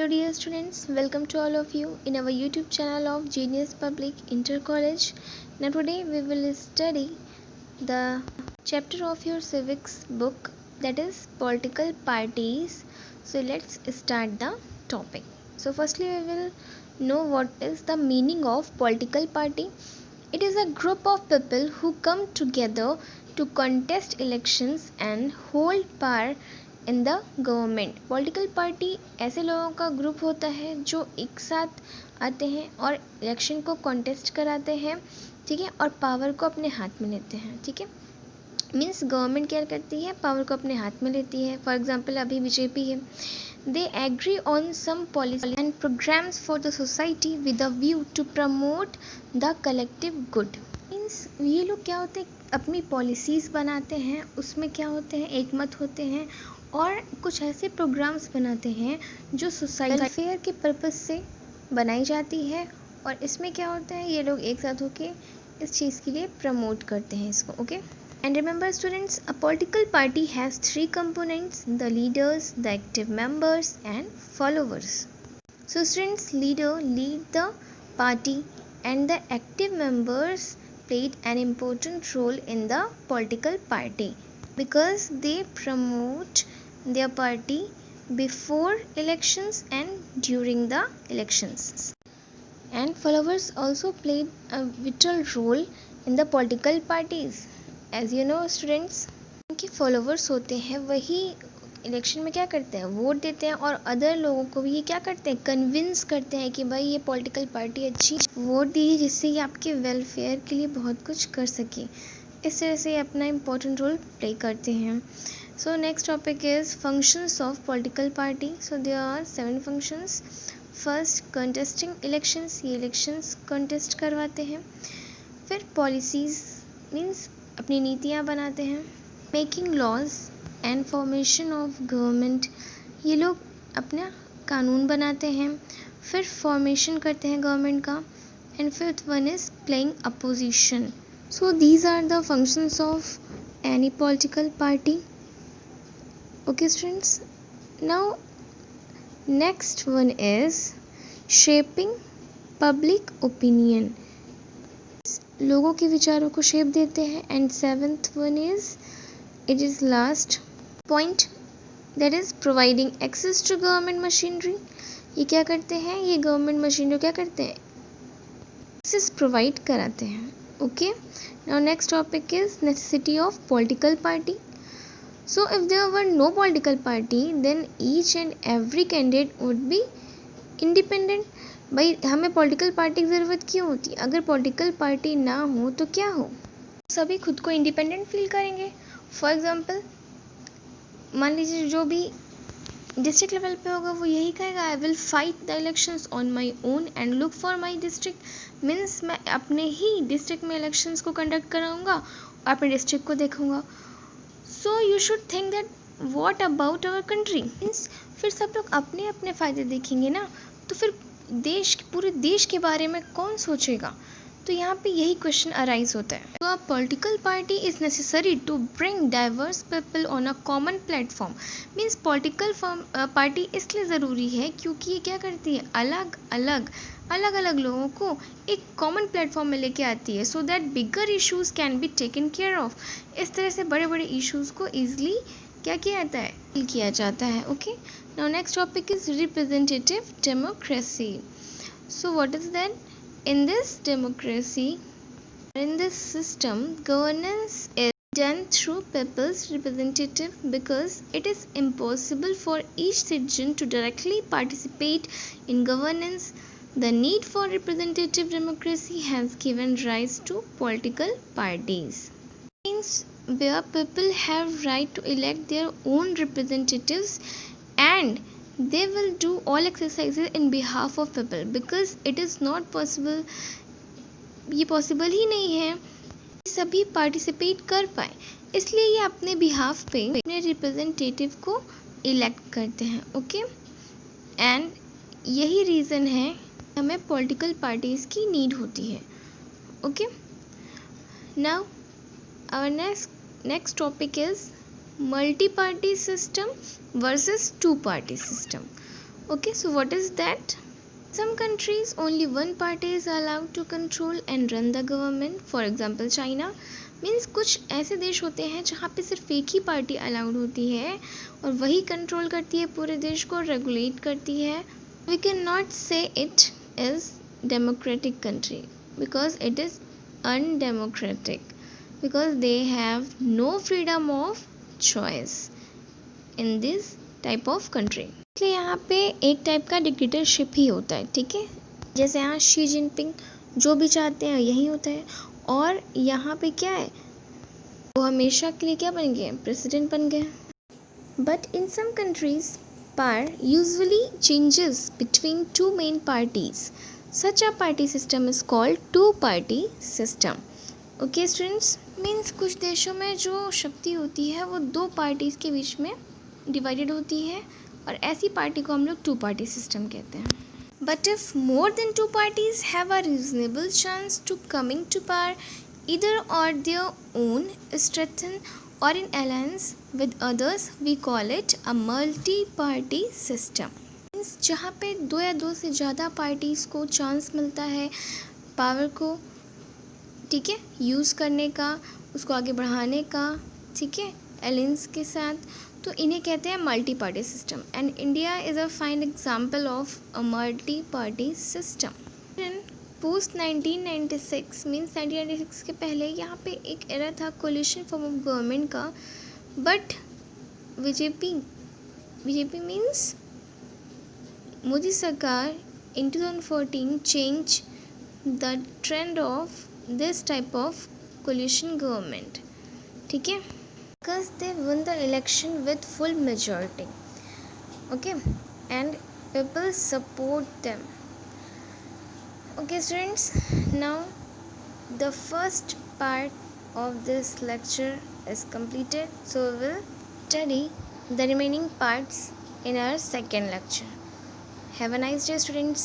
Hello dear students, welcome to all of you in our YouTube channel of Genius Public Inter College. Now today we will study the chapter of your civics book, that is political parties. So let's start the topic. So firstly we will know what is the meaning of political party. It is a group of people who come together to contest elections and hold power in the government. Political party ऐसे लोगों का group होता है जो एक साथ आते हैं और इलेक्शन को कॉन्टेस्ट कराते हैं, ठीक है, और पावर को अपने हाथ में लेते हैं. ठीक है, मीन्स गवर्नमेंट क्या करती है, पावर को अपने हाथ में लेती है. फॉर एग्जांपल अभी बीजेपी है. They agree on some policy and programs for the society with a view to promote the collective good. Means ये लोग क्या होते हैं, अपनी पॉलिसीज़ बनाते हैं, उसमें क्या होते हैं, एक मत होते हैं और कुछ ऐसे प्रोग्राम्स बनाते हैं जो सोसाइटी वेलफेयर के पर्पस से बनाई जाती है. और इसमें क्या होता है, ये लोग एक साथ होके इस चीज़ के लिए प्रमोट करते हैं इसको. Okay, and remember students, a political party has 3 components, the leaders, the active members and followers. So students, leader lead the party and the active members played an important role in the political party because they promote their party before elections and during the elections. And followers also played a vital role in the political parties. As you know students, उनके followers होते हैं वही election में क्या करते हैं, vote देते हैं और अदर लोगों को भी ये क्या करते हैं, कन्विंस करते हैं कि भाई ये पॉलिटिकल पार्टी अच्छी, वोट दीजिए जिससे ये आपके वेलफेयर के लिए बहुत कुछ कर सके. इस तरह से ये अपना इम्पोर्टेंट रोल प्ले करते हैं. So next topic is functions of political party. So there are 7 functions. First, contesting elections, ये इलेक्शंस कंटेस्ट करवाते हैं. फिर पॉलिसीज़ मीन्स अपनी नीतियाँ बनाते हैं. Making laws and formation of government, ये लोग अपना कानून बनाते हैं. फिर फॉर्मेशन करते हैं गवर्नमेंट का. And fifth one is playing opposition. So these are the functions of any political party. Okay students, now next one is shaping public opinion, लोगों के विचारों को शेप देते हैं. And seventh one is, it is last point, that is providing access to government machinery. ये क्या करते हैं, ये गवर्नमेंट मशीनरी क्या करते हैं, एक्सेस प्रोवाइड कराते हैं. Okay, now next topic is necessity of political party. So if there were no political party then each and every candidate would be independent. भाई हमें पॉलिटिकल पार्टी की ज़रूरत क्यों होती है, अगर पॉलिटिकल पार्टी ना हो तो क्या हो, सभी खुद को इंडिपेंडेंट फील करेंगे. फॉर एग्ज़ाम्पल मान लीजिए जो भी डिस्ट्रिक्ट लेवल पे होगा वो यही कहेगा, I will fight the elections on my own and look for my district. Means मैं अपने ही डिस्ट्रिक्ट में इलेक्शंस को कंडक्ट कराऊंगा और अपने डिस्ट्रिक्ट को देखूंगा. So you should think that what about our country. Means फिर सब लोग अपने अपने फ़ायदे देखेंगे ना, तो फिर पूरे देश के बारे में कौन सोचेगा. तो यहाँ पे यही क्वेश्चन अराइज होता है. तो a political party is necessary to bring diverse people on a common platform. Means political party इसलिए ज़रूरी है क्योंकि ये क्या करती है, अलग अलग लोगों को एक कॉमन प्लेटफॉर्म में लेके आती है, so that bigger issues can be taken care of. इस तरह से बड़े बड़े इश्यूज़ को ईजिली क्या किया जाता है, डील किया जाता है. Okay, now next topic is representative democracy. So what is that? In this democracy, in this system, governance is done through people's representative because it is impossible for each citizen to directly participate in governance. The need for representative democracy has given rise to political parties. Means where people have right to elect their own representatives and they will do all exercises in behalf of people because it is not possible, ये possible ही नहीं है सभी participate कर पाए, इसलिए ये अपने behalf पे अपने रिप्रेजेंटेटिव को इलेक्ट करते हैं. ओके, एंड यही रीज़न है हमें पॉलिटिकल पार्टीज़ की नीड होती है. Okay, now our next topic is multi-party system versus two-party system. Okay, so what is that? Some countries only one party is allowed to control and run the government. For example, China. Means कुछ ऐसे देश होते हैं जहाँ पे सिर्फ एक ही party allowed होती है और वही कंट्रोल करती है पूरे देश को, रेगुलेट करती है. We can not say it is democratic country because it is undemocratic, because they have no freedom of choice in this type of country. इसलिए यहाँ पे एक टाइप का डिक्टेटरशिप ही होता है. ठीक है, जैसे यहाँ शी जिनपिंग जो भी चाहते हैं यही होता है. और यहाँ पे क्या है, वो हमेशा के लिए क्या बन गए, प्रेसिडेंट बन गए. But in some countries power usually changes between two main parties. Such a party system is called two party system. Okay students, means कुछ देशों में जो शक्ति होती है वो दो पार्टीज के बीच में डिवाइडेड होती है और ऐसी पार्टी को हम लोग टू पार्टी सिस्टम कहते हैं. But if more than two parties have a reasonable chance to coming to power, either or their own strengthen or in alliance with others, we call it a multi-party system. Means जहाँ पे दो या दो से ज़्यादा parties को chance मिलता है पावर को, ठीक है, यूज़ करने का, उसको आगे बढ़ाने का, ठीक है, एलायंस के साथ, तो इन्हें कहते हैं multi party system. And India is a fine example of a multi party system. Post 1996 means 1996 के पहले यहाँ पे एक एरा था कोलिशन फॉर्म ऑफ गवर्नमेंट का. बट बीजेपी मीन्स मोदी सरकार इन 2014 change the trend of this type of coalition government. ठीक है, because they won the election with full majority. Okay, and people support them. Okay students, now the first part of this lecture is completed, so we will study the remaining parts in our second lecture. Have a nice day students.